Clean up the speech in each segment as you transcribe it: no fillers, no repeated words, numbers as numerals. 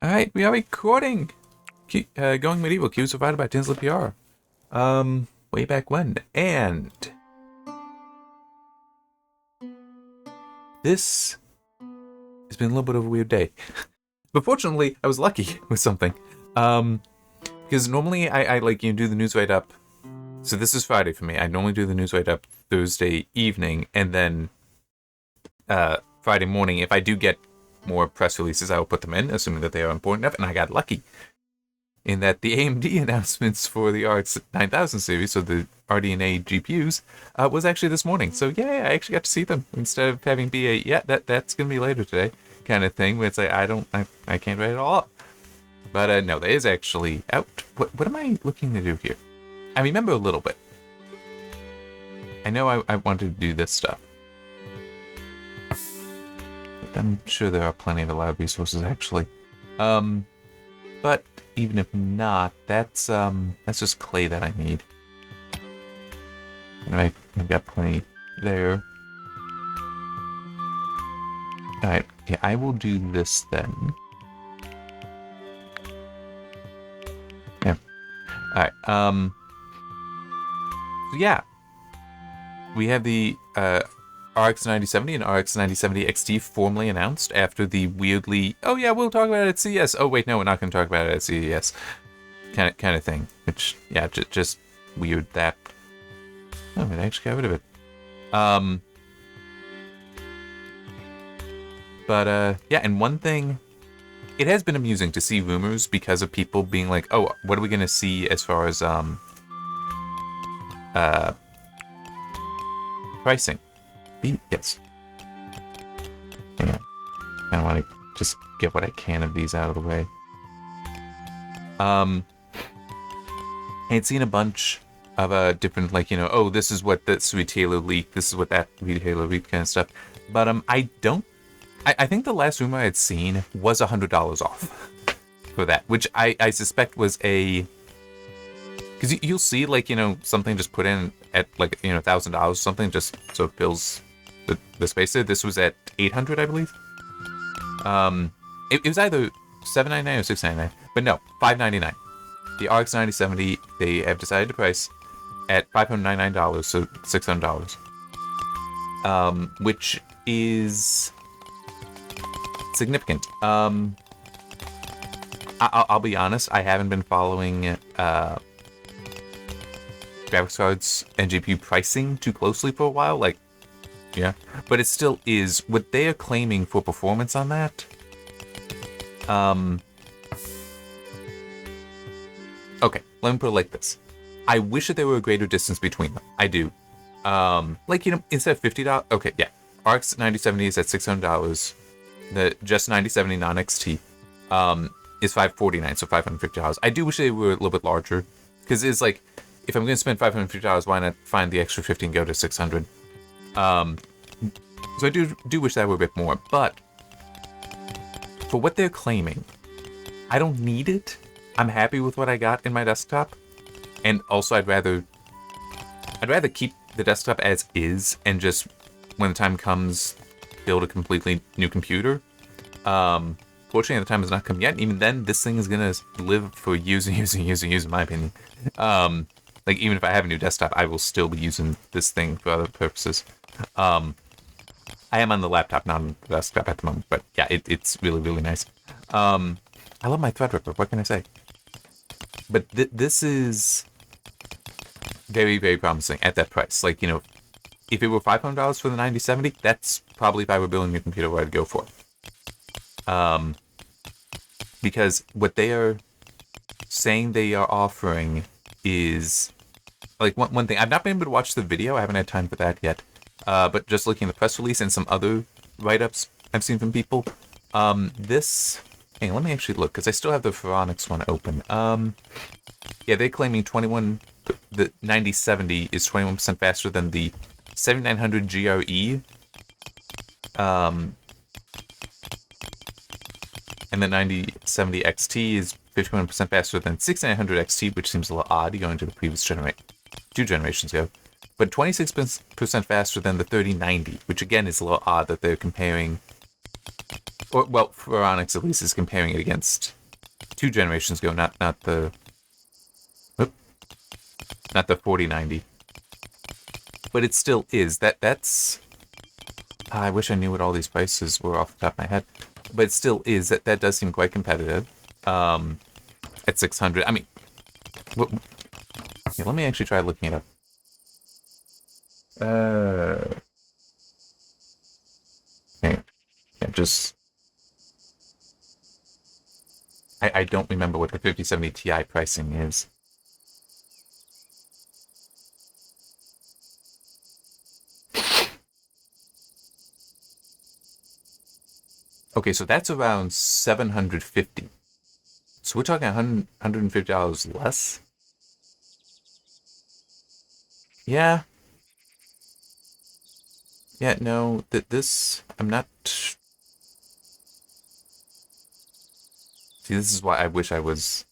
Alright, we are recording! Going Medieval, cues provided by Tinsley PR. Way back when. And this has been a little bit of a weird day. But fortunately, I was lucky with something. Because normally I do the news write-up. So this is Friday for me. I normally do the news write-up Thursday evening, and then Friday morning, if I do get more press releases, I will put them in, assuming that they are important enough. And I got lucky in that the AMD announcements for the RX 9000 series, so the RDNA GPUs, was actually this morning. So yeah, I actually got to see them instead of having be a that's gonna be later today kind of thing. Where it's like I can't write it all up. But no, that is actually out. What am I looking to do here? I remember a little bit. I know I wanted to do this stuff. I'm sure there are plenty of lab resources actually. But even if not, that's just clay that I need. And I've got plenty there. Alright, yeah, I will do this then. Yeah. Alright, so yeah. We have the RX 9070 and RX 9070 XT formally announced after the weirdly, oh yeah, we'll talk about it at CES. Oh wait, no, we're not going to talk about it at CES. Kind of thing. Which, yeah, just weird that. Oh, it actually got rid of it. But yeah, and one thing, it has been amusing to see rumors because of people being like, oh, what are we going to see as far as pricing? Yes. Hang on. I want to just get what I can of these out of the way. I had seen a bunch of different, oh, this is what this retailer leaked, this is what that retailer leaked kind of stuff. But I think the last rumor I had seen was $100 off for that, which I suspect was a... Because you'll see, something just put in at, $1,000 or something, just so it fills the space there. This was at $800, I believe. It was either $799 or $699, but no, $599. The RX 9070, they have decided to price at $599, so $600. Which is significant. I'll be honest, I haven't been following graphics cards and GPU pricing too closely for a while, yeah, but it still is what they are claiming for performance on that. Okay, let me put it like this. I wish that there were a greater distance between them. I do. Instead of $50, okay, yeah. RX 9070 is at $600. The just 9070 non-XT is $549, so $550. I do wish they were a little bit larger, because it's like, if I'm going to spend $550, why not find the extra 50 and go to $600? So I do wish that were a bit more, but for what they're claiming, I don't need it. I'm happy with what I got in my desktop, and also I'd rather keep the desktop as is and just, when the time comes, build a completely new computer. Fortunately, the time has not come yet, and even then, this thing is gonna live for years and years and years and years, in my opinion. Even if I have a new desktop, I will still be using this thing for other purposes. I am on the laptop, not on the desktop at the moment, but yeah, it's really, really nice. I love my Threadripper, what can I say? But this is very, very promising at that price. If it were $500 for the 9070, that's probably, if I were building a new computer, what I'd go for. Because what they are saying they are offering is, one thing, I've not been able to watch the video, I haven't had time for that yet. But just looking at the press release and some other write-ups I've seen from people, this... Hang on, let me actually look, because I still have the Pharonics one open. Yeah, they're claiming the 9070 is 21% faster than the 7900 GRE. And the 9070 XT is 51% faster than 6900 XT, which seems a little odd going to the previous two generations ago. But 26% faster than the 3090, which again is a little odd that they're comparing Or, well, for Onyx at least is comparing it against 2 generations ago, not the... Whoop, not the 4090. But it still is. That's... I wish I knew what all these prices were off the top of my head. But it still is. That does seem quite competitive. At 600. I mean... Yeah, let me actually try looking it up. Okay. Yeah, just... I don't remember what the 5070 Ti pricing is. Okay, so that's around $750. So we're talking $150 less? Yeah. Yeah, no, this... I'm not... See, this is why I wish I was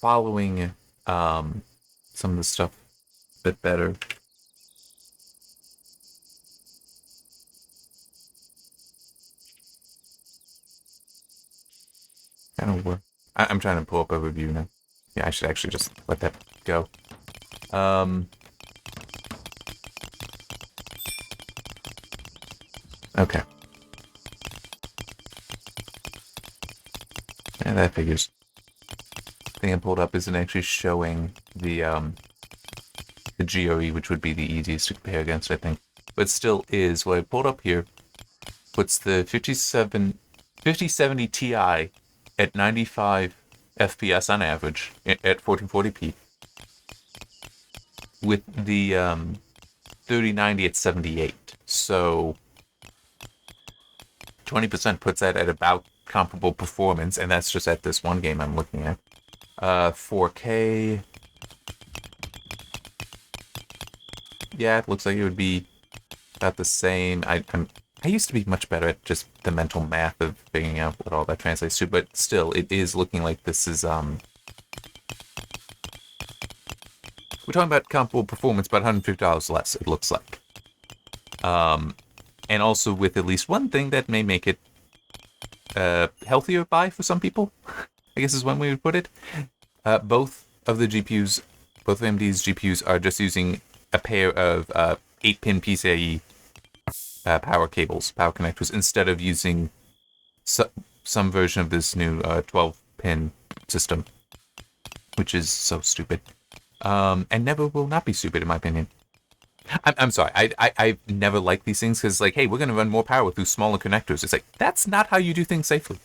following some of the stuff a bit better. Kind of work. I'm trying to pull up a review now. Yeah, I should actually just let that go. Okay. Yeah, that figures. The thing I pulled up isn't actually showing the GRE, which would be the easiest to compare against, I think. But still is, what I pulled up here puts the 5070 Ti at 95 FPS on average at 1440p. With the 3090 at 78. So 20% puts that at about comparable performance, and that's just at this one game I'm looking at. 4K. Yeah, it looks like it would be about the same. I used to be much better at just the mental math of figuring out what all that translates to, but still, it is looking like this is we're talking about comparable performance, but $150 less, it looks like. And also with at least one thing that may make it healthier buy for some people, I guess is one way we would put it. Both of the GPUs, both of AMD's GPUs are just using a pair of 8-pin PCIe power cables, power connectors, instead of using some version of this new 12-pin system, which is so stupid. And never will not be stupid, in my opinion. I'm sorry, I've never liked these things, because, like, hey, we're going to run more power through smaller connectors. It's like, that's not how you do things safely.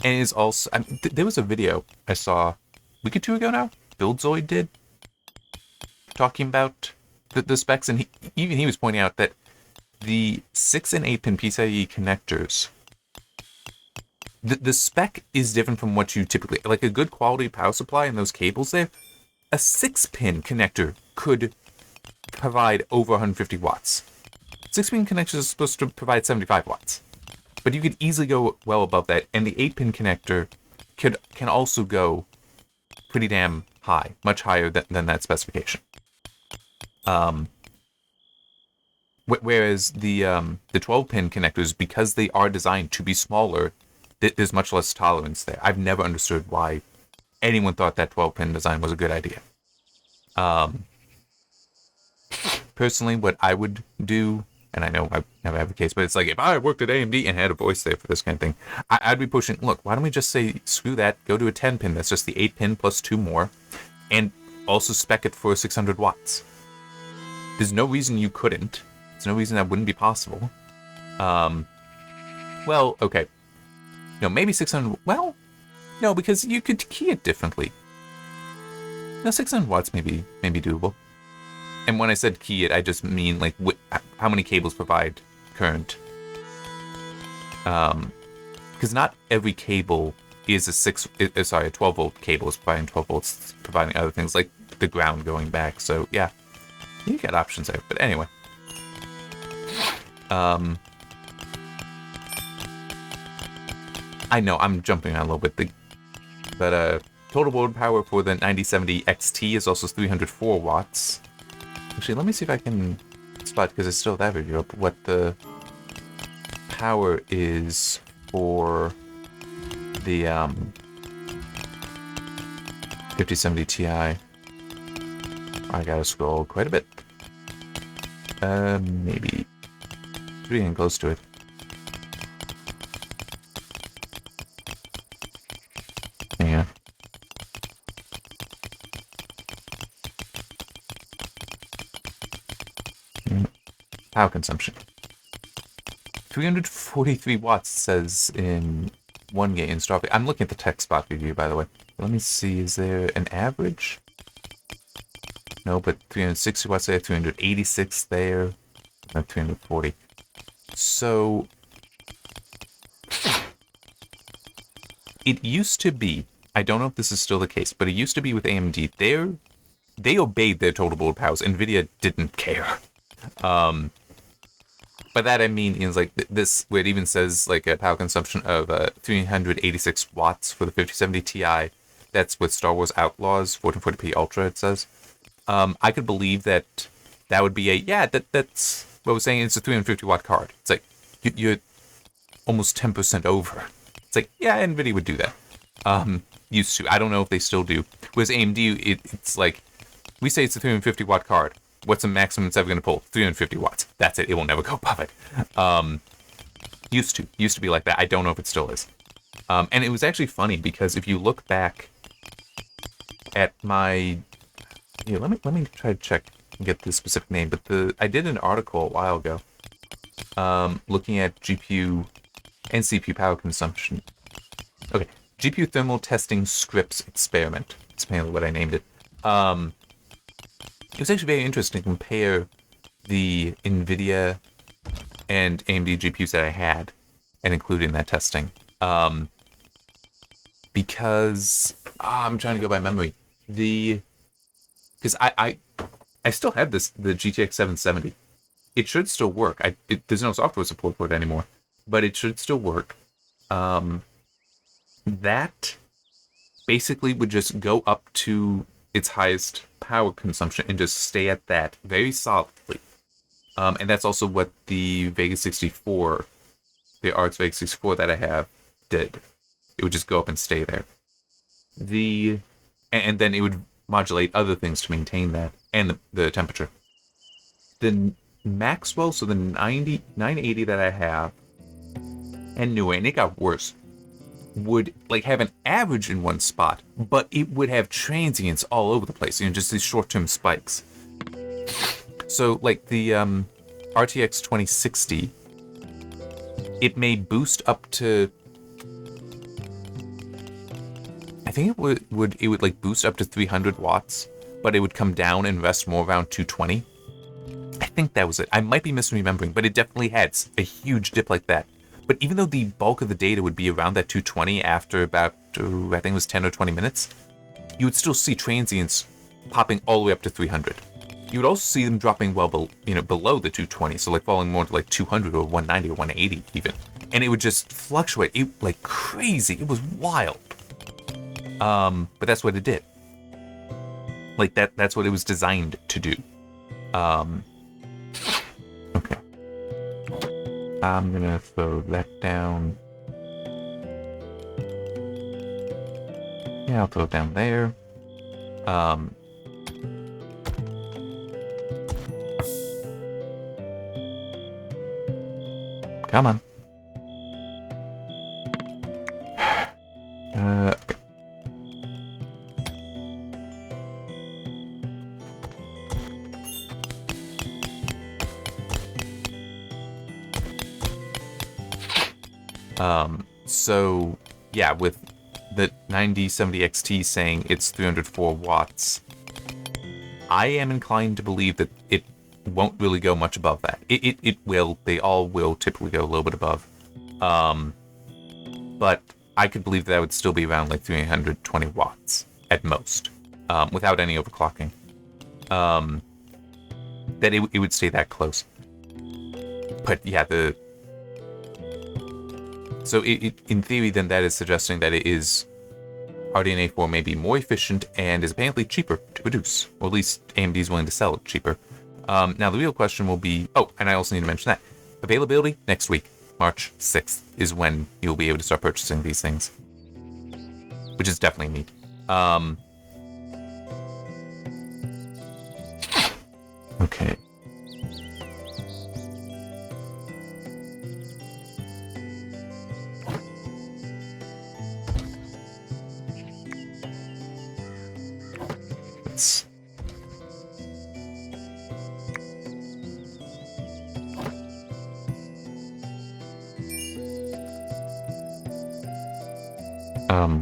And it is also... there was a video I saw a week or two ago now, BuildZoid did, talking about the specs, and he was pointing out that the 6 and 8-pin PCIe connectors, the spec is different from what you typically... Like, a good quality power supply and those cables there, a 6-pin connector could provide over 150 watts. 6-pin connectors are supposed to provide 75 watts. But you could easily go well above that, and the 8-pin connector can also go pretty damn high, much higher than that specification. Whereas the 12-pin connectors, because they are designed to be smaller, there's much less tolerance there. I've never understood why anyone thought that 12-pin design was a good idea. Personally, what I would do, and I know I never have a case, but it's like, if I worked at AMD and had a voice there for this kind of thing, I'd be pushing, look, why don't we just say, screw that, go to a 10-pin, that's just the 8-pin plus 2 more, and also spec it for 600 watts. There's no reason you couldn't. There's no reason that wouldn't be possible. Well, okay. No, maybe 600, well, no, because you could key it differently. No, 600 watts may be doable. And when I said key it, I just mean, like, how many cables provide current. Because not every cable is a 12-volt cable is providing 12 volts, providing other things, like the ground going back. So, yeah, you got options there. But anyway. I know, I'm jumping on a little bit. But total load power for the 9070 XT is also 304 watts. Actually, let me see if I can spot, because I still have that review up, what the power is for the 5070 Ti. I gotta scroll quite a bit. Maybe. Should be getting close to it. Yeah. Power consumption. 343 watts says in one game in Starfield. I'm looking at the tech spot review, by the way. Let me see, is there an average? No, but 360 watts there, 386 there, no, 340. So, it used to be, I don't know if this is still the case, but it used to be with AMD, they obeyed their total board powers. NVIDIA didn't care. By that I mean is like this, where it even says like a power consumption of 386 watts for the 5070 Ti. That's with Star Wars Outlaws 1440p Ultra. It says. I could believe that would be that's what I was saying. It's a 350 watt card. It's like you're almost 10% over. It's like NVIDIA would do that. Used to. I don't know if they still do. Whereas AMD, it's like we say it's a 350 watt card. What's the maximum it's ever going to pull? 350 watts. That's it. It will never go above it. Used to be like that. I don't know if it still is. And it was actually funny because if you look back at my, let me try to check and get the specific name. But I did an article a while ago, looking at GPU and CPU power consumption. Okay, GPU thermal testing scripts experiment. That's apparently what I named it. It was actually very interesting to compare the NVIDIA and AMD GPUs that I had and including that testing. Because I'm trying to go by memory. Because I still have the GTX 770. It should still work. There's no software support for it anymore, but it should still work. That basically would just go up to its highest power consumption and just stay at that very solidly. And that's also what the Vegas 64, the RX Vegas 64 that I have, did. It would just go up and stay there. And then it would modulate other things to maintain that, and the temperature. The Maxwell, so the 980 that I have, and newer, and it got worse, would like have an average in one spot, but it would have transients all over the place, just these short-term spikes. So like the RTX 2060, it may boost up to, I think it would like boost up to 300 watts, but it would come down and rest more around 220. I think that was it. I might be misremembering, but it definitely had a huge dip like that. But even though the bulk of the data would be around that 220 after about, I think it was 10 or 20 minutes, you would still see transients popping all the way up to 300. You would also see them dropping well below the 220, so like falling more to like 200 or 190 or 180 even. And it would just fluctuate like crazy. It was wild. But that's what it did. Like that's what it was designed to do. Okay. I'm gonna throw that down. Yeah, I'll throw it down there. Come on. Okay. So yeah, with the 9070 XT saying it's 304 watts, I am inclined to believe that it won't really go much above that. It will. They all will typically go a little bit above. But I could believe that would still be around like 320 watts at most, without any overclocking. That it would stay that close. But yeah, so in theory, then that is suggesting that it is RDNA 4 may be more efficient and is apparently cheaper to produce, or at least AMD is willing to sell it cheaper. Now the real question will be, and I also need to mention that availability next week. March 6th is when you'll be able to start purchasing these things. Which is definitely neat. Okay. Let's...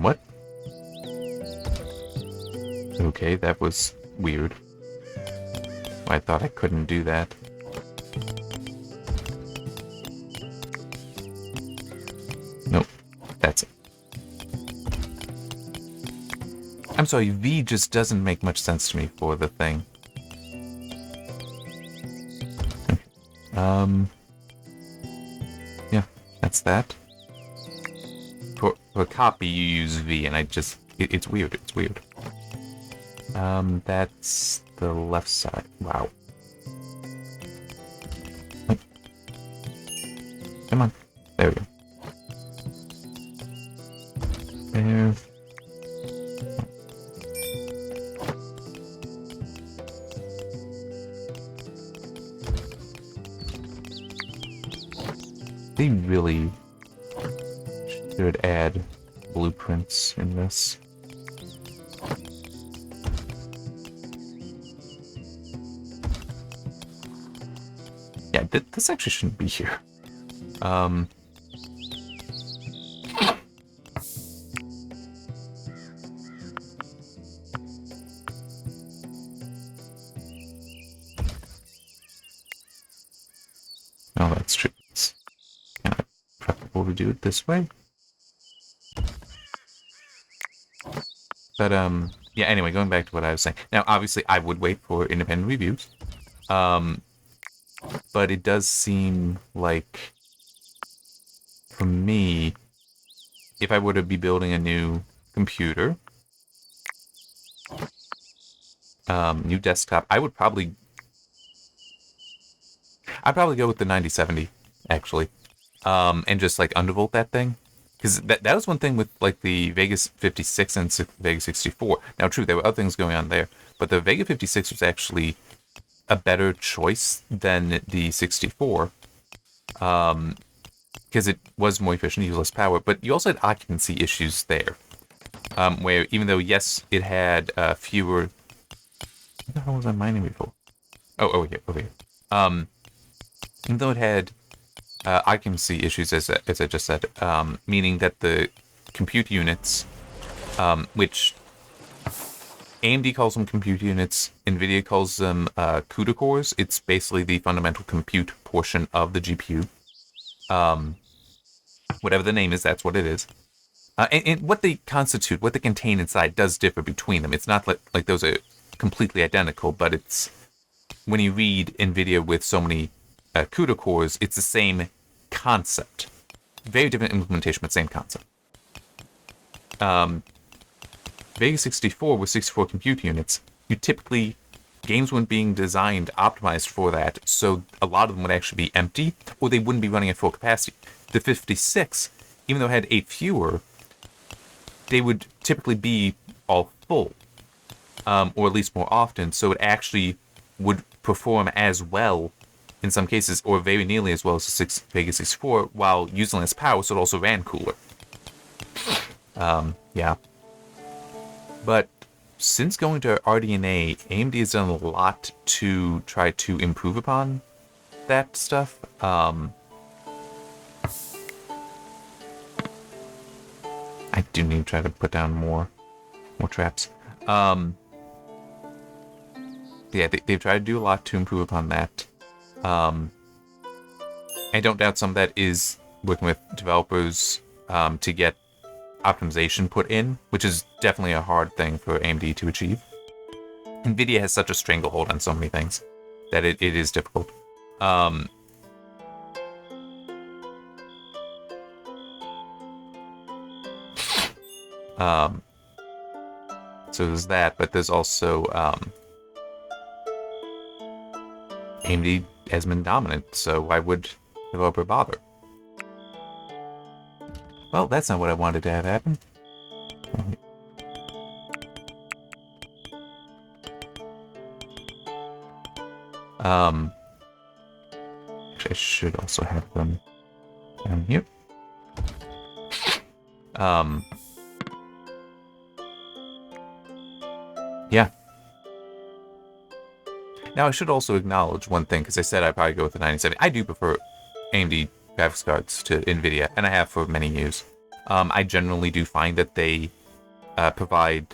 what? Okay, that was weird. I thought I couldn't do that. Nope, that's it. I'm sorry, V just doesn't make much sense to me for the thing. Yeah, that's that. For copy, you use V, and I just... It's weird, it's weird. That's the left side. Wow. Wait. Come on. There we go. There. They really should add blueprints in this. Yeah, this actually shouldn't be here. Oh, that's true. It's kind of preferable to do it this way. But, yeah, anyway, going back to what I was saying. Now, obviously, I would wait for independent reviews. But it does seem like, for me, if I were to be building a new computer, new desktop, I'd probably go with the 9070, actually, and just like undervolt that thing, because that was one thing with like the Vega 56 and Vega 64. Now, true, there were other things going on there, but the Vega 56 was actually a better choice than the 64, because it was more efficient, used less power, but you also had occupancy issues there, where even though, yes, it had fewer... What the hell was I mining before? Oh, yeah, over here. Even though it had occupancy issues, as I just said, meaning that the compute units, which AMD calls them compute units, NVIDIA calls them CUDA cores. It's basically the fundamental compute portion of the GPU. Whatever the name is, that's what it is. And what they constitute, what they contain inside, does differ between them. It's not like those are completely identical, but it's... When you read NVIDIA with so many CUDA cores, it's the same concept. Very different implementation, but same concept. Vega 64 with 64 compute units, you typically... Games weren't being designed, optimized for that, so a lot of them would actually be empty, or they wouldn't be running at full capacity. The 56, even though it had 8 fewer, they would typically be all full, or at least more often, so it actually would perform as well in some cases, or very nearly as well as the Vega 64, while using less power, so it also ran cooler. Yeah. But since going to RDNA, AMD has done a lot to try to improve upon that stuff. I do need to try to put down more traps. Yeah, they've tried to do a lot to improve upon that. I don't doubt some of that is working with developers to get optimization put in, which is definitely a hard thing for AMD to achieve. NVIDIA has such a stranglehold on so many things that it is difficult. So there's that, but there's also AMD has been dominant, so why would developer bother? Well, that's not what I wanted to have happen. Actually, I should also have them down here. Yeah. Now, I should also acknowledge one thing, because I said I'd probably go with the 9070. I do prefer AMD graphics cards to NVIDIA, and I have for many years. I generally do find that they provide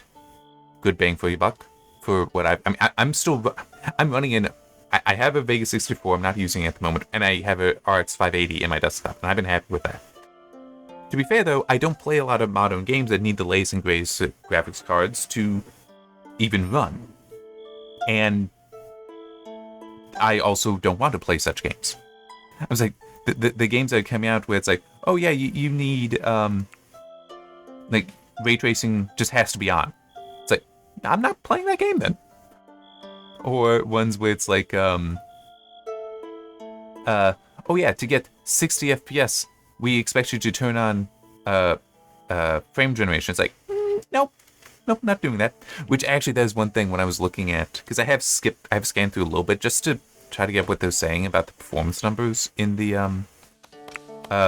good bang for your buck for what I'm running in. I have a Vega 64. I'm not using it at the moment, and I have a RX 580 in my desktop, and I've been happy with that. To be fair, though, I don't play a lot of modern games that need the latest and greatest graphics cards to even run, and I also don't want to play such games. I was like, the games that are coming out where it's like, oh yeah, you need like ray tracing just has to be on. It's like, I'm not playing that game then. Or ones where it's like, oh yeah, to get 60 FPS, we expect you to turn on frame generation. It's like, nope, not doing that. Which actually, that is one thing when I was looking at, because I have scanned through a little bit just to try to get what they're saying about the performance numbers in the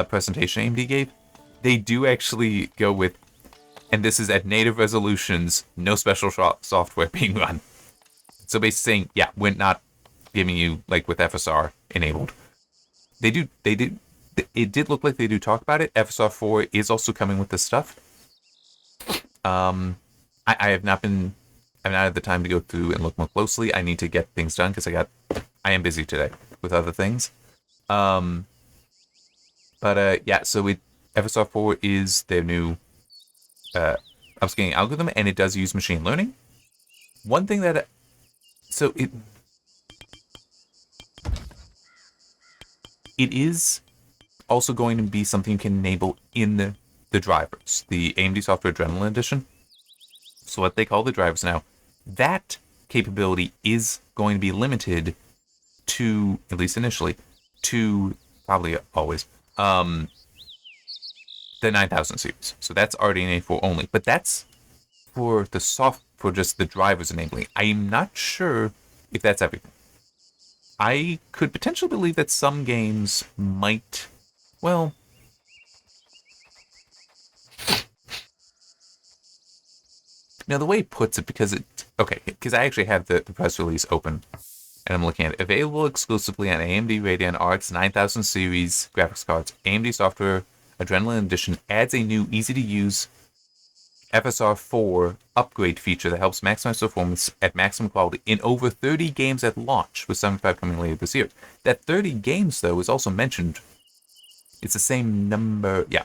presentation AMD gave. They do actually go with, and this is at native resolutions, no special software being run. So basically saying, yeah, we're not giving you, like with FSR enabled. They do, it did look like they do talk about it. FSR 4 is also coming with this stuff. I have not had the time to go through and look more closely. I need to get things done because I am busy today with other things. Yeah, so FSR 4 is their new upscaling algorithm, and it does use machine learning. One thing that, it is also going to be something you can enable in the drivers, the AMD Software Adrenaline Edition. So what they call the drivers now, that capability is going to be limited to, at least initially, to probably always, the 9000 series. So that's RDNA 4 only, but that's for for just the drivers enabling. I'm not sure if that's everything. I could potentially believe that some games might, well, now the way it puts it, because I actually have the press release open, and I'm looking at it. Available exclusively on AMD Radeon RX 9000 series graphics cards. AMD Software Adrenaline Edition adds a new, easy-to-use FSR 4 upgrade feature that helps maximize performance at maximum quality in over 30 games at launch, with 75 coming later this year. That 30 games, though, is also mentioned. It's the same number. Yeah.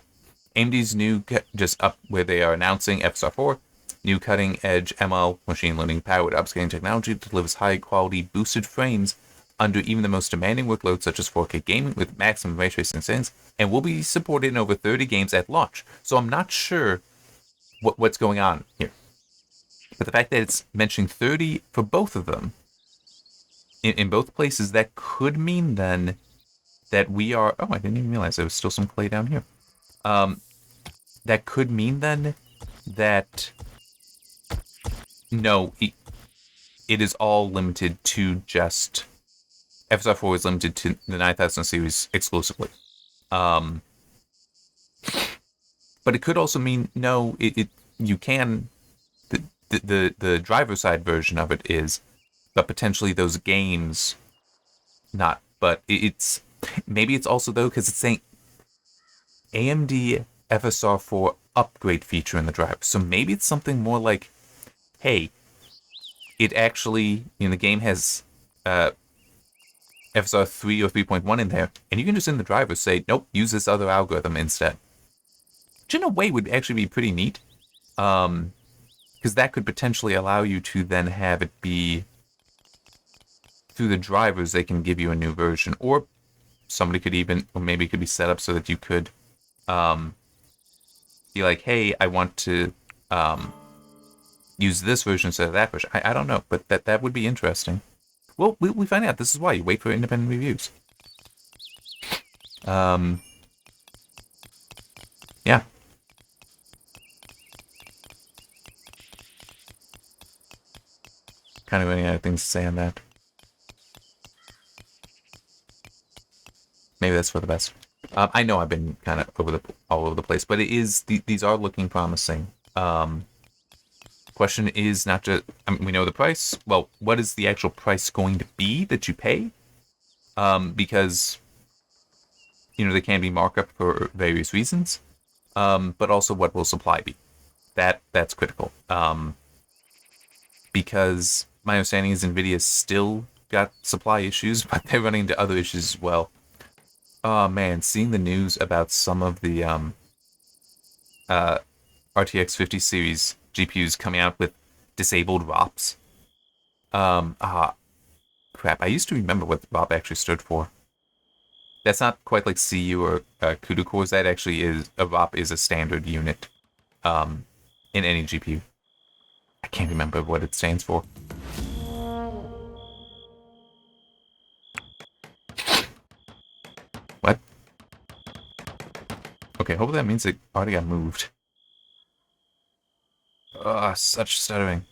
AMD's new, just up where they are announcing FSR 4, new cutting-edge ML machine learning-powered upscaling technology that delivers high-quality boosted frames under even the most demanding workloads such as 4K gaming with maximum ray tracing settings, and will be supported in over 30 games at launch. So I'm not sure what's going on here. But the fact that it's mentioning 30 for both of them, in both places, that could mean then that we are... Oh, I didn't even realize there was still some clay down here. That could mean then that... No, it is all limited to just... FSR 4 is limited to the 9000 series exclusively. But it could also mean, no, you can... The driver side version of it is, but potentially those games not. But it's... Maybe it's also, though, because it's saying AMD FSR 4 upgrade feature in the driver. So maybe it's something more like, hey, it actually, the game has FSR 3 or 3.1 in there, and you can just in the driver say, nope, use this other algorithm instead. Which in a way would actually be pretty neat. Because that could potentially allow you to then have it be, through the drivers, they can give you a new version. Or somebody could even, or maybe it could be set up so that you could be like, hey, I want to use this version instead of that version. I don't know, but that would be interesting. Well, we find out. This is why you wait for independent reviews. Yeah. kind of any other things to say on that. Maybe that's for the best. I know I've been kind of all over the place, but it is these are looking promising. Question is not just, I mean, we know the price. Well, what is the actual price going to be that you pay? Because there can be markup for various reasons. But also, what will supply be? That's critical. Because my understanding is NVIDIA's still got supply issues, but they're running into other issues as well. Oh man, seeing the news about some of the RTX 50 series GPUs coming out with disabled ROPs. Crap, I used to remember what ROP actually stood for. That's not quite like CU or CUDA cores. That actually is, a ROP is a standard unit in any GPU. I can't remember what it stands for. What? Okay, hopefully that means it already got moved. Ugh, such stuttering.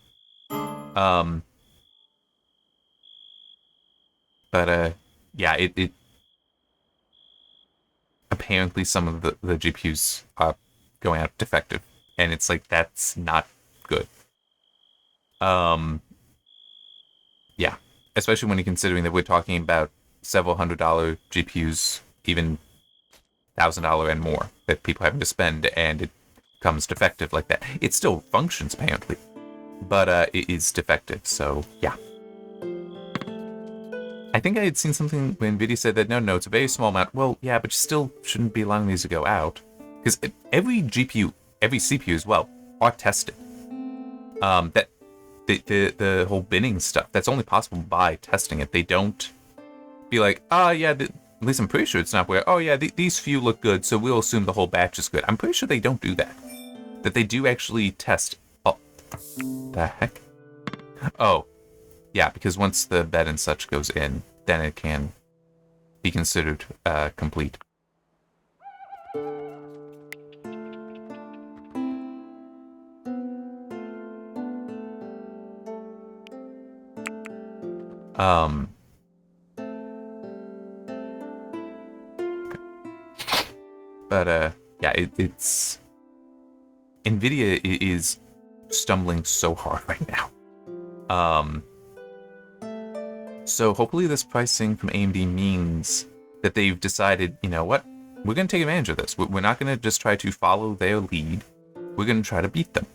But yeah, it apparently some of the GPUs are going out defective, and it's like, that's not good. Yeah, especially when you're considering that we're talking about several $100 GPUs, even $1,000 and more that people having to spend, and it comes defective like that. It still functions apparently, but it is defective. So yeah, I think I had seen something when NVIDIA said that no, it's a very small amount. Well, yeah, but you still shouldn't be allowing these to go out, because every GPU, every CPU as well, are tested. That the whole binning stuff, that's only possible by testing it. They don't be like, yeah, at least I'm pretty sure it's not where, oh yeah, these few look good, so we'll assume the whole batch is good. I'm pretty sure they don't do that. That they do actually test. Oh, the heck? Oh, yeah, because once the bed and such goes in, then it can be considered complete. But yeah, it's NVIDIA is stumbling so hard right now. So hopefully this pricing from AMD means that they've decided, you know what, we're going to take advantage of this. We're not going to just try to follow their lead. We're going to try to beat them.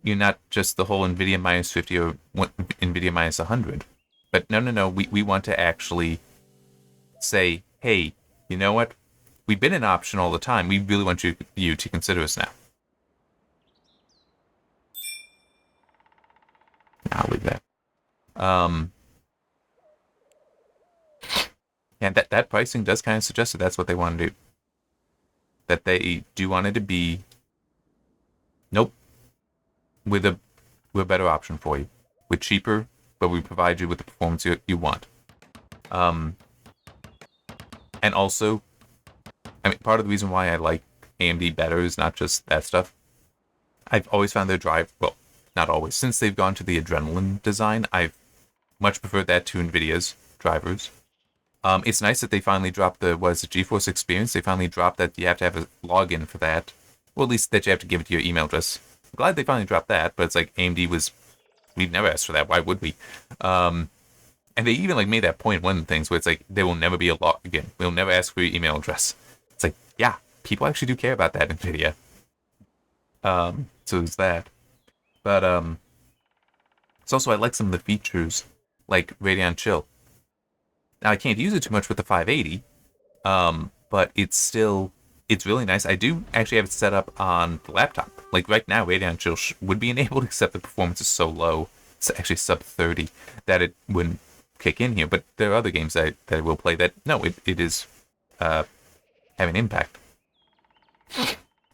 You're not just the whole NVIDIA minus 50 or NVIDIA minus 100. But no, we want to actually say, hey, you know what? We've been an option all the time. We really want you to consider us now. I'll leave that. And that pricing does kind of suggest that that's what they want to do. That they do want it to be, nope, we're a better option for you. We're cheaper, but we provide you with the performance you want. And also, I mean, part of the reason why I like AMD better is not just that stuff. I've always found their drive, well, not always, since they've gone to the Adrenaline design, I've much preferred that to NVIDIA's drivers. It's nice that they finally dropped the GeForce Experience. They finally dropped that you have to have a login for that. Well, at least that you have to give it to your email address. I'm glad they finally dropped that, but it's like AMD we've never asked for that. Why would we? And they even made that point in one of the things where it's like, there will never be a login. We'll never ask for your email address. It's like, yeah, people actually do care about that in NVIDIA. So there's that. But it's also, I like some of the features, like Radeon Chill. Now, I can't use it too much with the 580, but it's really nice. I do actually have it set up on the laptop. Like right now, Radeon Chill would be enabled, except the performance is so low, it's actually sub 30, that it wouldn't kick in here. But there are other games that I will play that, no, it is having impact.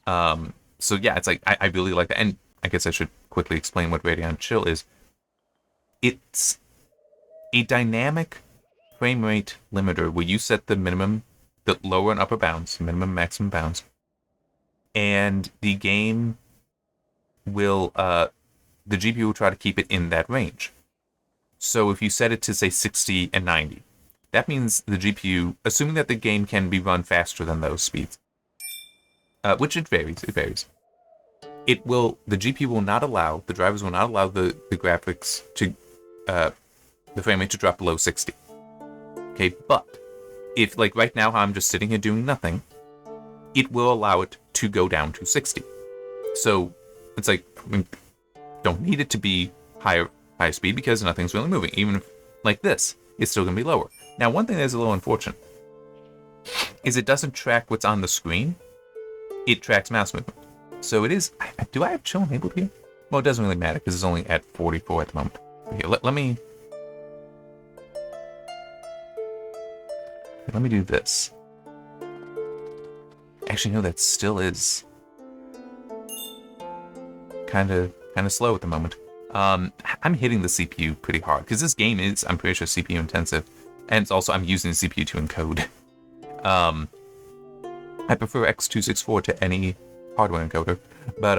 So yeah, it's like, I really like that. And I guess I should quickly explain what Radeon Chill is. It's a dynamic frame rate limiter where you set the minimum, the lower and upper bounds, minimum, maximum bounds, and the game will the GPU will try to keep it in that range. So if you set it to say 60 and 90, that means the GPU, assuming that the game can be run faster than those speeds, which it varies. The GPU will not allow, the drivers will not allow the graphics to, the frame rate to drop below 60. Okay, but if, like right now, how I'm just sitting here doing nothing, it will allow it to go down to 60. So it's like, don't need it to be higher speed because nothing's really moving. Even if, like this, it's still going to be lower. Now, one thing that's a little unfortunate is it doesn't track what's on the screen. It tracks mouse movement. So it is... Do I have chill enabled here? Well, it doesn't really matter because it's only at 44 at the moment. Here, let me do this. Actually, no, that still is kind of slow at the moment. I'm hitting the CPU pretty hard because this game is, I'm pretty sure, CPU intensive, and it's also I'm using the CPU to encode. I prefer X264 to any hardware encoder, but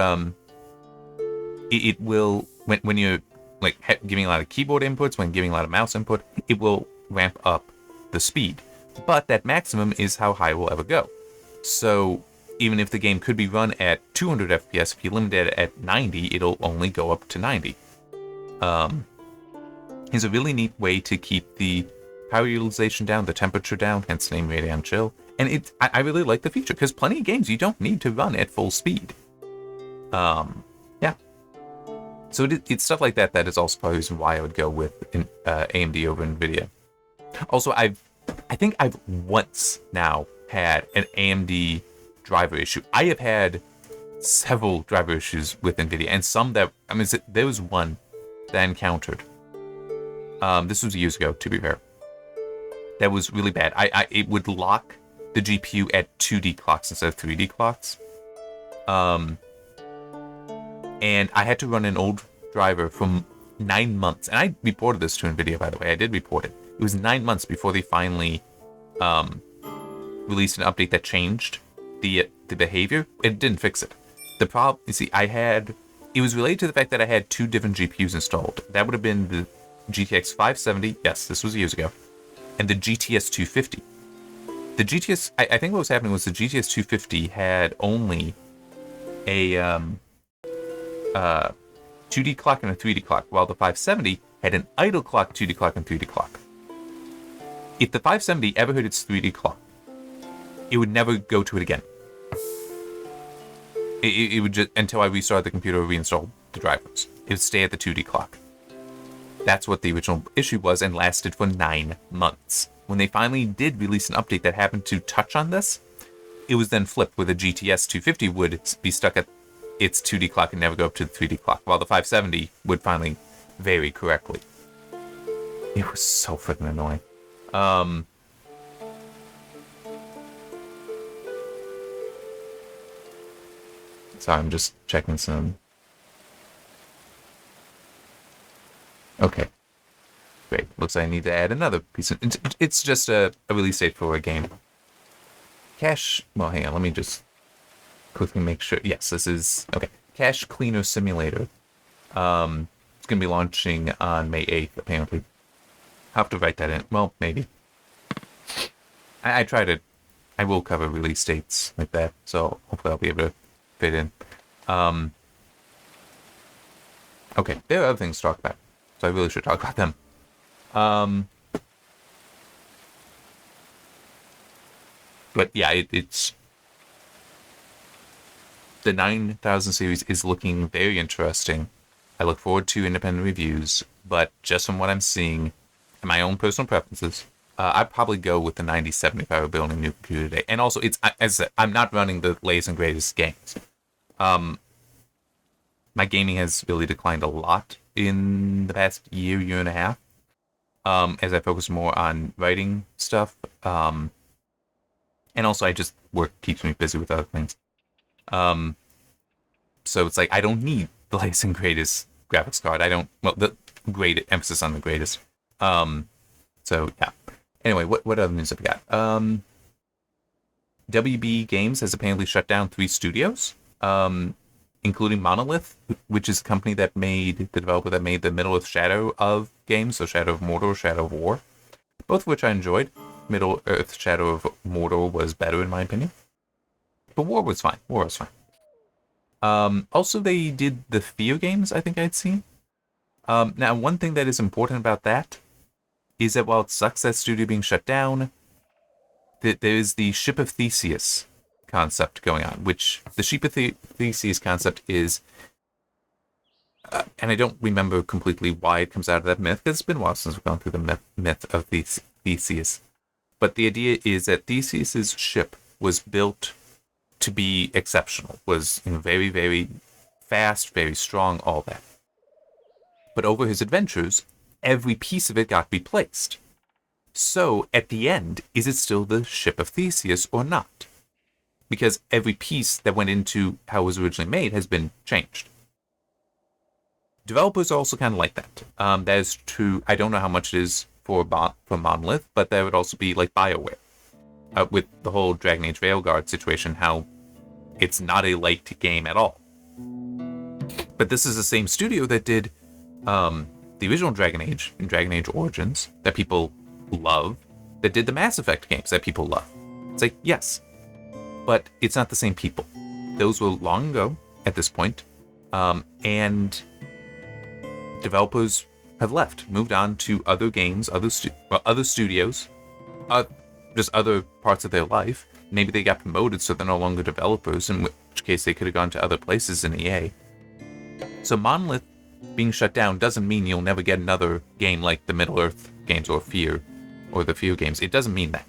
it will when you're like giving a lot of keyboard inputs, when giving a lot of mouse input, it will ramp up the speed. But that maximum is how high it will ever go. So even if the game could be run at 200 FPS, if you limit it at 90, it'll only go up to 90. It's a really neat way to keep the power utilization down, the temperature down, hence the name Radeon Chill. And I really like the feature, because plenty of games you don't need to run at full speed. Yeah. So it's stuff like that is also probably the reason why I would go with AMD over NVIDIA. Also, I think I've once now had an AMD driver issue. I have had several driver issues with NVIDIA, and some that, there was one that I encountered. This was years ago, to be fair. That was really bad. It would lock the GPU at 2D clocks instead of 3D clocks. And I had to run an old driver from 9 months. And I reported this to NVIDIA, by the way. I did report it. It was 9 months before they finally released an update that changed the behavior. It didn't fix it. The problem, you see, it was related to the fact that I had 2 different GPUs installed. That would have been the GTX 570. Yes, this was years ago. And the GTS 250. The GTS, I think what was happening was the GTS 250 had only a 2D clock and a 3D clock, while the 570 had an idle clock, 2D clock, and 3D clock. If the 570 ever hit its 3D clock, it would never go to it again. It would just, until I restarted the computer or reinstalled the drivers. It would stay at the 2D clock. That's what the original issue was, and lasted for 9 months. When they finally did release an update that happened to touch on this, it was then flipped, where the GTS 250 would be stuck at its 2D clock and never go up to the 3D clock, while the 570 would finally vary correctly. It was so freaking annoying. Sorry, I'm just checking some. Okay. Great. Looks like I need to add another piece of... It's just a release date for a game. Cache... Well, hang on. Let me just quickly make sure. Yes, this is... Okay. Cache Cleaner Simulator. It's going to be launching on May 8th, apparently. I'll have to write that in. Well, maybe. I try to... I will cover release dates like that, so hopefully I'll be able to fit in. Okay. There are other things to talk about, so I really should talk about them. But yeah, it's the 9000 series is looking very interesting. I look forward to independent reviews, but just from what I'm seeing and my own personal preferences, I'd probably go with the 9070 if I were building a new computer today. And also, it's, as I said, I'm not running the latest and greatest games. My gaming has really declined a lot in the past year and a half. As I focus more on writing stuff. And also work keeps me busy with other things. So it's like, I don't need the latest and greatest graphics card. The great emphasis on the greatest. So yeah. Anyway, what other news have we got? WB Games has apparently shut down 3 studios. including Monolith, which is the company that made, the developer that made the Middle-earth Shadow of games, so Shadow of Mordor, Shadow of War, both of which I enjoyed. Middle-earth Shadow of Mordor was better in my opinion, but War was fine. War was fine. Also, they did the Fear games, I think I'd seen. Now, one thing that is important about that is that while it sucks that studio being shut down, there is the Ship of Theseus concept going on, which the Ship of Theseus concept is, and I don't remember completely why it comes out of that myth, because it's been a while since we've gone through the myth of Theseus. But the idea is that Theseus's ship was built to be exceptional, was very, very fast, very strong, all that. But over his adventures, every piece of it got replaced. So, at the end, is it still the Ship of Theseus or not? Because every piece that went into how it was originally made has been changed. Developers are also kind of like that. That is true. I don't know how much it is for Monolith, but that would also be like BioWare. With the whole Dragon Age Veilguard situation, how it's not a light game at all. But this is the same studio that did the original Dragon Age and Dragon Age Origins that people love, that did the Mass Effect games that people love. It's like, yes, but it's not the same people. Those were long ago at this point, and developers have left, moved on to other games, other studios, just other parts of their life. Maybe they got promoted, so they're no longer developers, in which case they could have gone to other places in EA. So Monolith being shut down doesn't mean you'll never get another game like the Middle-earth games or Fear, or the Fear games. It doesn't mean that.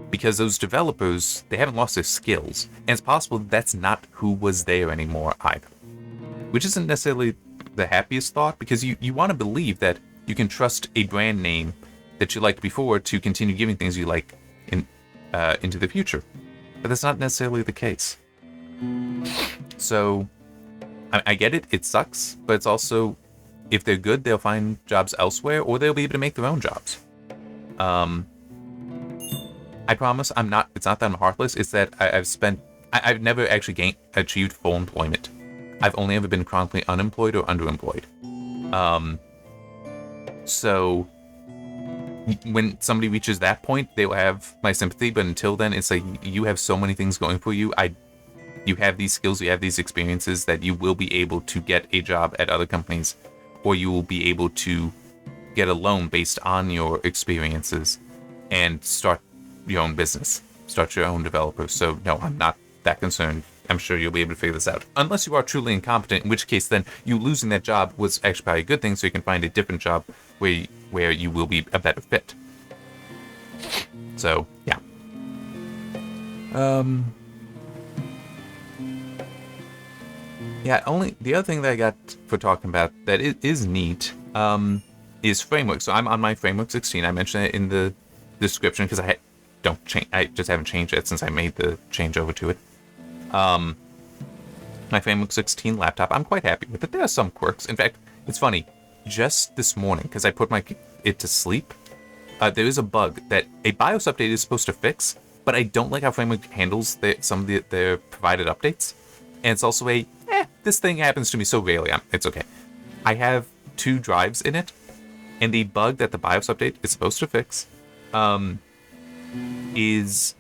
Because those developers, they haven't lost their skills, and it's possible that's not who was there anymore either. Which isn't necessarily the happiest thought, because you want to believe that you can trust a brand name that you liked before to continue giving things you like into the future. But that's not necessarily the case. So, I get it, it sucks, but it's also, if they're good, they'll find jobs elsewhere, or they'll be able to make their own jobs. I promise it's not that I'm heartless, it's that I've never actually achieved full employment. I've only ever been chronically unemployed or underemployed. So, when somebody reaches that point, they will have my sympathy, but until then, it's like, you have so many things going for you. You have these skills, you have these experiences that you will be able to get a job at other companies, or you will be able to get a loan based on your experiences and start your own business, start your own developer. So no, I'm not that concerned. I'm sure you'll be able to figure this out. Unless you are truly incompetent, in which case then you losing that job was actually probably a good thing, so you can find a different job where you will be a better fit. So, yeah. Yeah, the other thing that I got for talking about that is neat is framework. So I'm on my framework 16. I mentioned it in the description because I just haven't changed it since I made the change over to it. My framework 16 laptop, I'm quite happy with it. There are some quirks. In fact, it's funny. Just this morning, because I put it to sleep, there is a bug that a BIOS update is supposed to fix, but I don't like how framework handles some of their provided updates. And it's also this thing happens to me so rarely. It's okay. I have 2 drives in it, and the bug that the BIOS update is supposed to fix is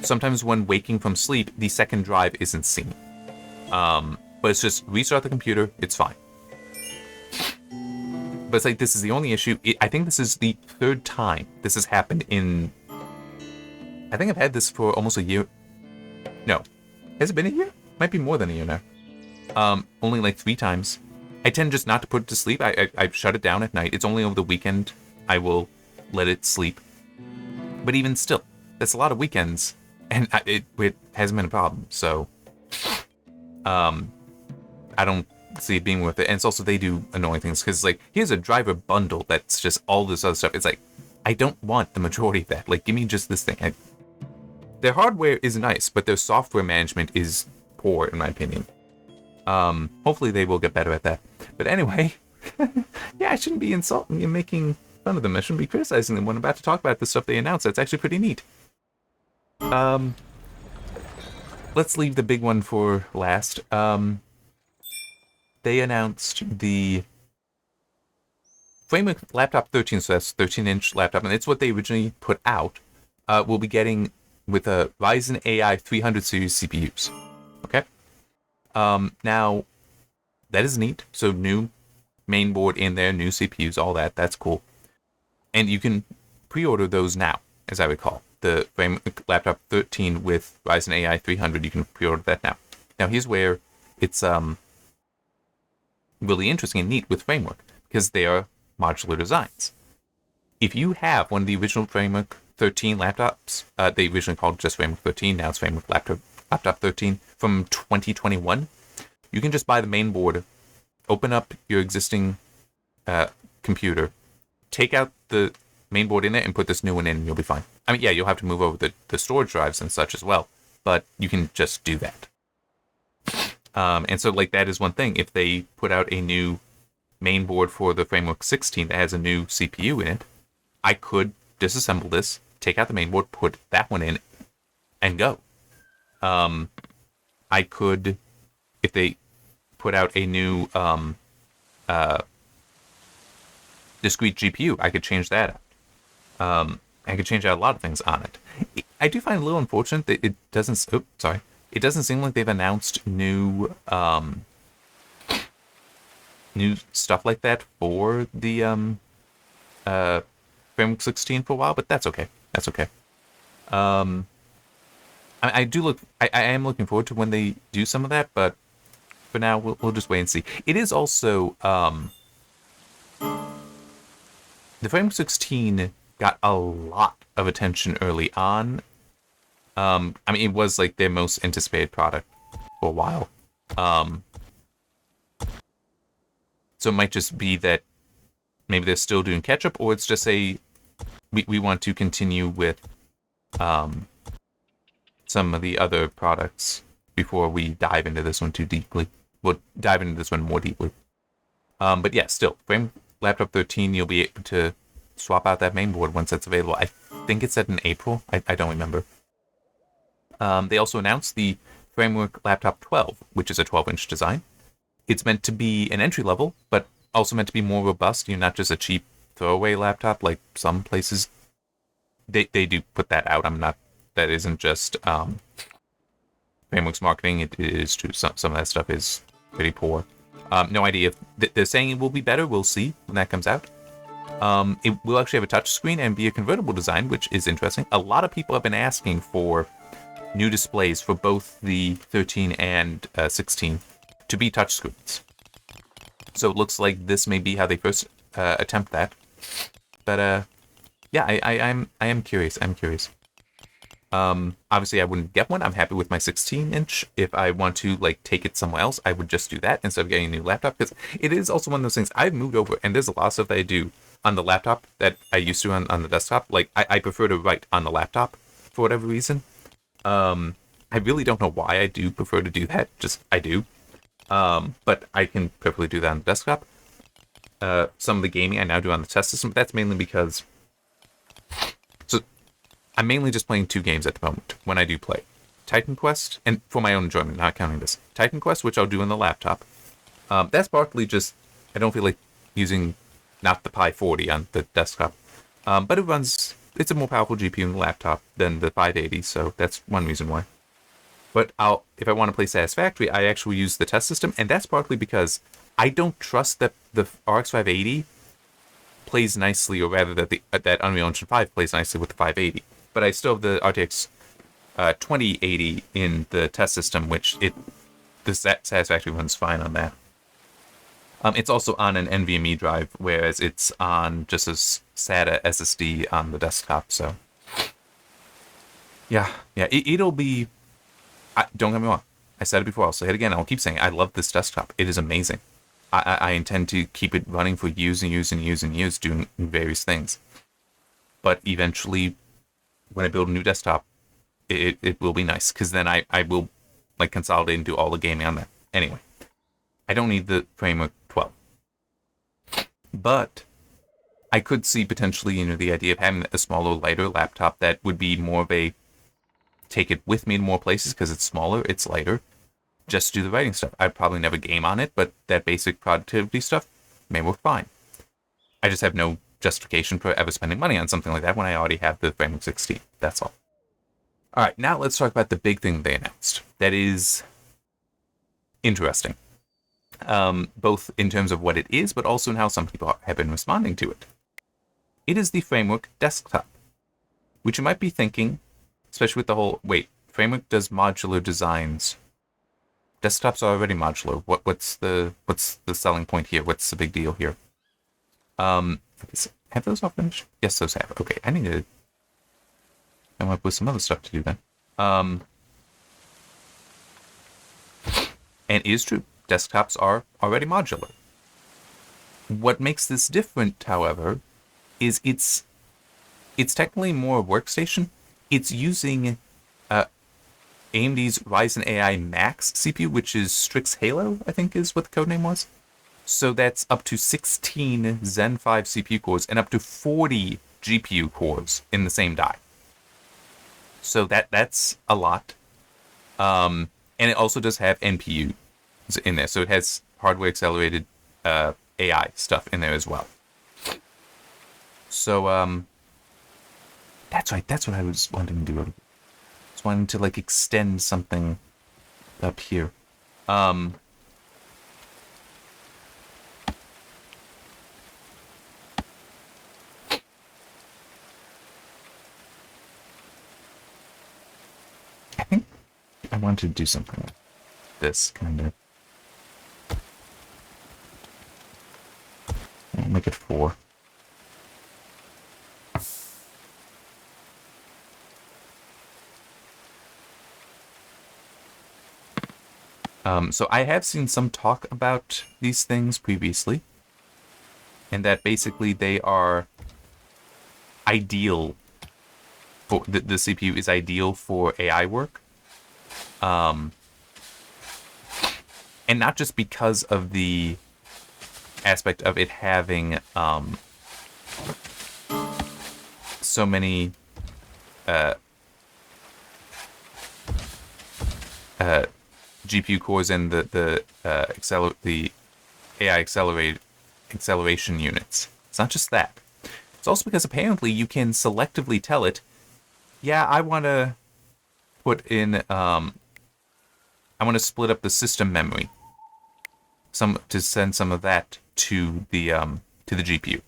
sometimes when waking from sleep, the second drive isn't seen. But it's just restart the computer, it's fine. But it's like, this is the only issue. I think this is the 3rd time this has happened in... I think I've had this for almost a year. No. Has it been a year? Might be more than a year now. Only like 3 times. I tend just not to put it to sleep. I shut it down at night. It's only over the weekend I will let it sleep. But even still, that's a lot of weekends, and it hasn't been a problem. So, I don't see it being worth it. And it's also, they do annoying things, because like, here's a driver bundle that's just all this other stuff. It's like, I don't want the majority of that. Like, give me just this thing. Their hardware is nice, but their software management is poor, in my opinion. Hopefully they will get better at that. But anyway, yeah, I shouldn't be insulting and making fun of them. I shouldn't be criticizing them when I'm about to talk about the stuff they announced. That's actually pretty neat. let's leave the big one for last. They announced the Framework Laptop 13, so that's 13-inch laptop, and it's what they originally put out. We'll be getting with a Ryzen AI 300 series CPUs. Okay? Now, that is neat. So new mainboard in there, new CPUs, all that. That's cool. And you can pre-order those now, as I recall. The Framework Laptop 13 with Ryzen AI 300, you can pre-order that now. Now, here's where it's really interesting and neat with Framework, because they are modular designs. If you have one of the original Framework 13 laptops, they originally called just Framework 13, now it's Framework Laptop 13, from 2021, you can just buy the main board, open up your existing computer, take out the main board in it, and put this new one in, and you'll be fine. I mean, yeah, you'll have to move over the storage drives and such as well, but you can just do that. And so, like, that is one thing. If they put out a new main board for the Framework 16 that has a new CPU in it, I could disassemble this, take out the main board, put that one in, and go. I could, if they put out a new discrete GPU, I could change that out. I could change out a lot of things on it. I do find it a little unfortunate that it doesn't. It doesn't seem like they've announced new stuff like that for the Framework 16 for a while, but that's okay. That's okay. I am looking forward to when they do some of that, but for now we'll just wait and see. It is also the Framework 16 got a lot of attention early on. I mean, it was like their most anticipated product for a while. So it might just be that maybe they're still doing catch up, or it's just we want to continue with some of the other products before we dive into this one too deeply. We'll dive into this one more deeply. But yeah, still, Frame Laptop 13, you'll be able to swap out that mainboard once that's available. I think it's set in April. I don't remember. They also announced the Framework Laptop 12, which is a 12-inch design. It's meant to be an entry level, but also meant to be more robust. You're not just a cheap throwaway laptop like some places. They do put that out. That isn't just Framework's marketing. It is true. Some of that stuff is pretty poor. No idea if they're saying it will be better. We'll see when that comes out. It will actually have a touch screen and be a convertible design, which is interesting. A lot of people have been asking for new displays for both the 13 and 16 to be touchscreens. So it looks like this may be how they first attempt that. But yeah, I am curious. I'm curious. Obviously I wouldn't get one. I'm happy with my 16-inch. If I want to like take it somewhere else, I would just do that instead of getting a new laptop, because it is also one of those things I've moved over, and there's a lot of stuff that I do on the laptop that I used to on the desktop. Like I prefer to write on the laptop for whatever reason. I really don't know why I do prefer to do that. Just I do. But I can perfectly do that on the desktop. Some of the gaming I now do on the test system, but that's mainly because I'm mainly just playing two games at the moment when I do play. Titan Quest, and for my own enjoyment, not counting this. Titan Quest, which I'll do on the laptop. That's partly just, I don't feel like using, not the Pi 40 on the desktop. But it's a more powerful GPU on the laptop than the 580, so that's one reason why. But if I want to play Satisfactory, I actually use the test system, and that's partly because I don't trust that the RX 580 plays nicely, or rather that Unreal Engine 5 plays nicely with the 580. But I still have the RTX 2080 in the test system, which the Satisfactory runs fine on that. It's also on an NVMe drive, whereas it's on just a SATA SSD on the desktop. So yeah, it'll be. Don't get me wrong. I said it before. I'll say it again. I'll keep saying it. I love this desktop. It is amazing. I intend to keep it running for years and years and years and years, doing various things. But eventually, when I build a new desktop, it will be nice, because then I will like consolidate and do all the gaming on that. Anyway, I don't need the Framework 12, but I could see potentially, the idea of having a smaller, lighter laptop that would be more of a take it with me to more places because it's smaller, it's lighter, just to do the writing stuff. I'd probably never game on it, but that basic productivity stuff may work fine. I just have no justification for ever spending money on something like that when I already have the Framework 16. That's all. All right, now let's talk about the big thing they announced. That is interesting, both in terms of what it is, but also in how some people have been responding to it. It is the Framework desktop, which you might be thinking, especially with the whole, wait, Framework does modular designs. Desktops are already modular. What's the selling point here? What's the big deal here? Have those all finished? Yes, those have. Okay, I need to come up with some other stuff to do then. And it is true. Desktops are already modular. What makes this different, however, is it's technically more a workstation. It's using AMD's Ryzen AI Max CPU, which is Strix Halo, I think is what the codename was. So that's up to 16 Zen 5 CPU cores and up to 40 GPU cores in the same die. So that's a lot. And it also does have NPU in there. So it has hardware accelerated AI stuff in there as well. So that's right. That's what I was wanting to do. I was wanting to like extend something up here. I think I want to do something like this kind of. I'll make it 4. So I have seen some talk about these things previously, and that basically they are ideal for the CPU is ideal for AI work, and not just because of the aspect of it having so many GPU cores and the AI acceleration units. It's not just that. It's also because apparently you can selectively tell it, yeah, I want to put in I want to split up the system memory to send some of that to the GPU.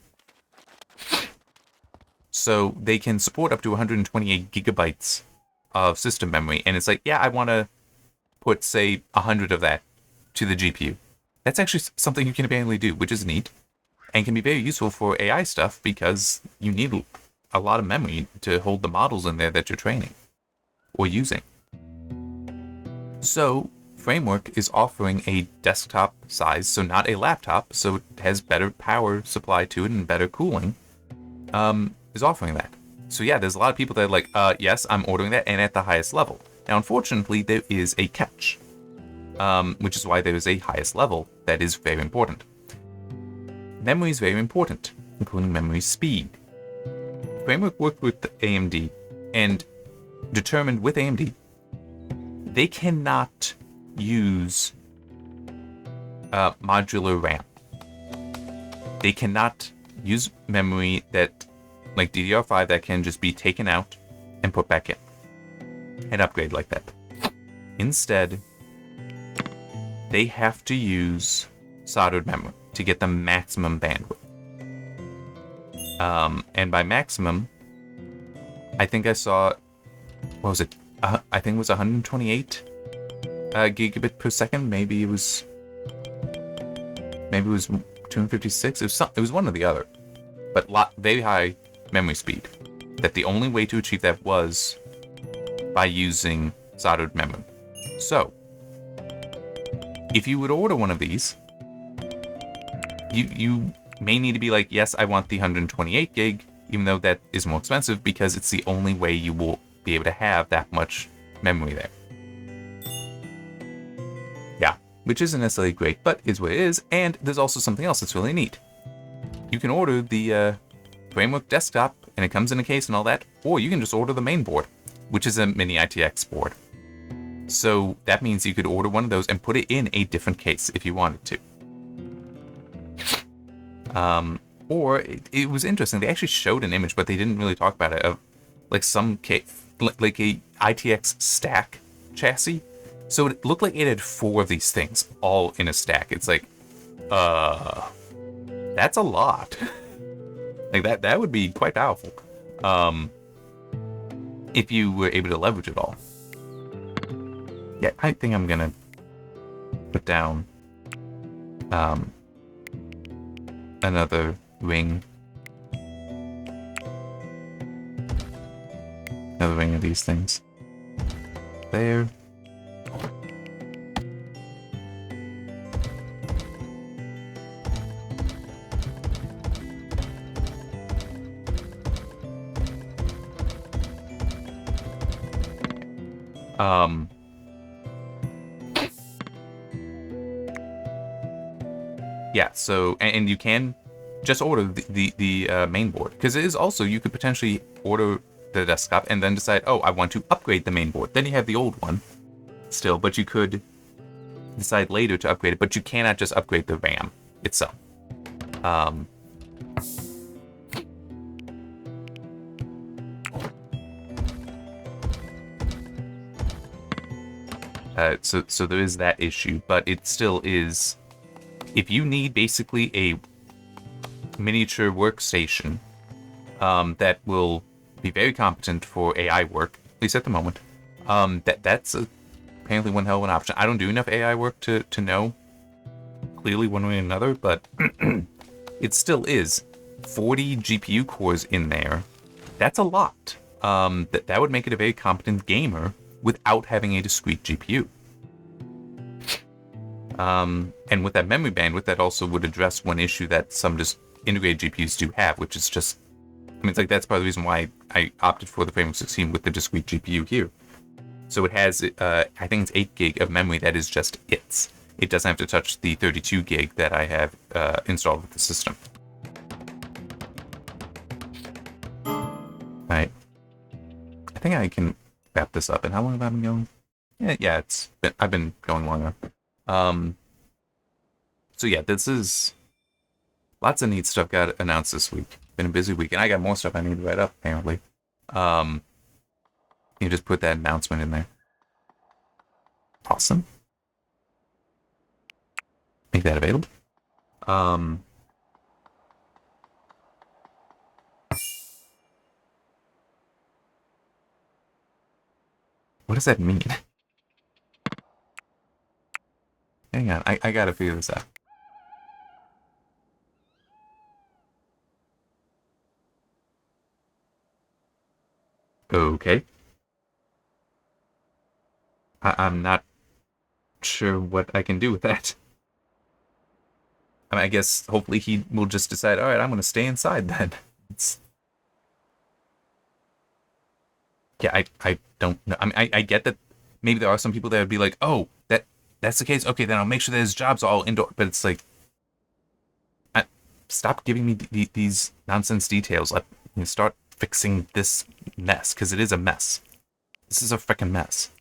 So they can support up to 128 gigabytes of system memory, and it's like, yeah, I want to put, say, 100 of that to the GPU. That's actually something you can apparently do, which is neat, and can be very useful for AI stuff because you need a lot of memory to hold the models in there that you're training or using. So Framework is offering a desktop size, so not a laptop, so it has better power supply to it and better cooling, is offering that. So yeah, there's a lot of people that are like, yes, I'm ordering that, and at the highest level. Now, unfortunately, there is a catch, which is why there is a highest level that is very important. Memory is very important, including memory speed. Framework worked with AMD and determined with AMD they cannot use modular RAM. They cannot use memory that, like DDR5, that can just be taken out and put back in and upgrade like that. Instead, they have to use soldered memory to get the maximum bandwidth. And by maximum, I think I saw, what was it? I think it was 128 gigabit per second. Maybe it was 256. It was one or the other, but very high memory speed. That the only way to achieve that was by using soldered memory. So, if you would order one of these, you may need to be like, yes, I want the 128 gig, even though that is more expensive because it's the only way you will be able to have that much memory there. Yeah, which isn't necessarily great, but is what it is. And there's also something else that's really neat. You can order the Framework desktop, and it comes in a case and all that, or you can just order the main board. which is a mini ITX board. So that means you could order one of those and put it in a different case if you wanted to. Or it was interesting. They actually showed an image, but they didn't really talk about it, of like some case, like a ITX stack chassis. So it looked like it had 4 of these things all in a stack. It's like, that's a lot. Like that would be quite powerful. If you were able to leverage it all. Yeah, I think I'm gonna put down another ring. Another ring of these things. There. Yeah, so, and you can just order the main board, because it is also, you could potentially order the desktop and then decide, oh, I want to upgrade the main board. Then you have the old one still, but you could decide later to upgrade it, but you cannot just upgrade the RAM itself. So there is that issue, but it still is, if you need basically a miniature workstation that will be very competent for AI work, at least at the moment, that's apparently one hell of an option. I don't do enough AI work to know clearly one way or another, but it still is 40 GPU cores in there. That's a lot. That would make it a very competent gamer without having a discrete GPU. And with that memory bandwidth, that also would address one issue that some just integrated GPUs do have, which is just, I mean, it's like that's part of the reason why I opted for the Framework 16 with the discrete GPU here. So it has, I think it's 8 gig of memory that is just its. It doesn't have to touch the 32 gig that I have installed with the system. Alright. I think I can wrap this up. And how long have I been going? Yeah, I've been going longer. So yeah, this is lots of neat stuff got announced this week. Been a busy week, and I got more stuff I need to write up, apparently. You just put that announcement in there. Awesome. Make that available. What does that mean? Hang on, I gotta figure this out. Okay. I'm not sure what I can do with that. I mean, I guess hopefully he will just decide, alright, I'm gonna stay inside then. Yeah, I don't know. I mean, I get that maybe there are some people that would be like, oh, that's the case. Okay, then I'll make sure that his job's all indoor. But it's like, stop giving me these nonsense details. Let me start fixing this mess, because it is a mess. This is a freaking mess.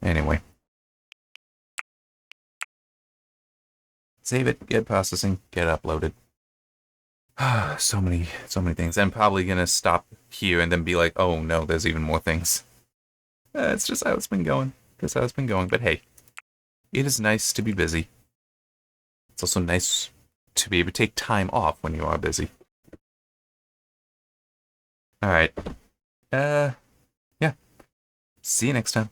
Anyway. Save it, get processing, get uploaded. So many things. I'm probably gonna stop here and then be like, oh no, there's even more things. It's just how it's been going. But hey, it is nice to be busy. It's also nice to be able to take time off when you are busy. Alright. Yeah. See you next time.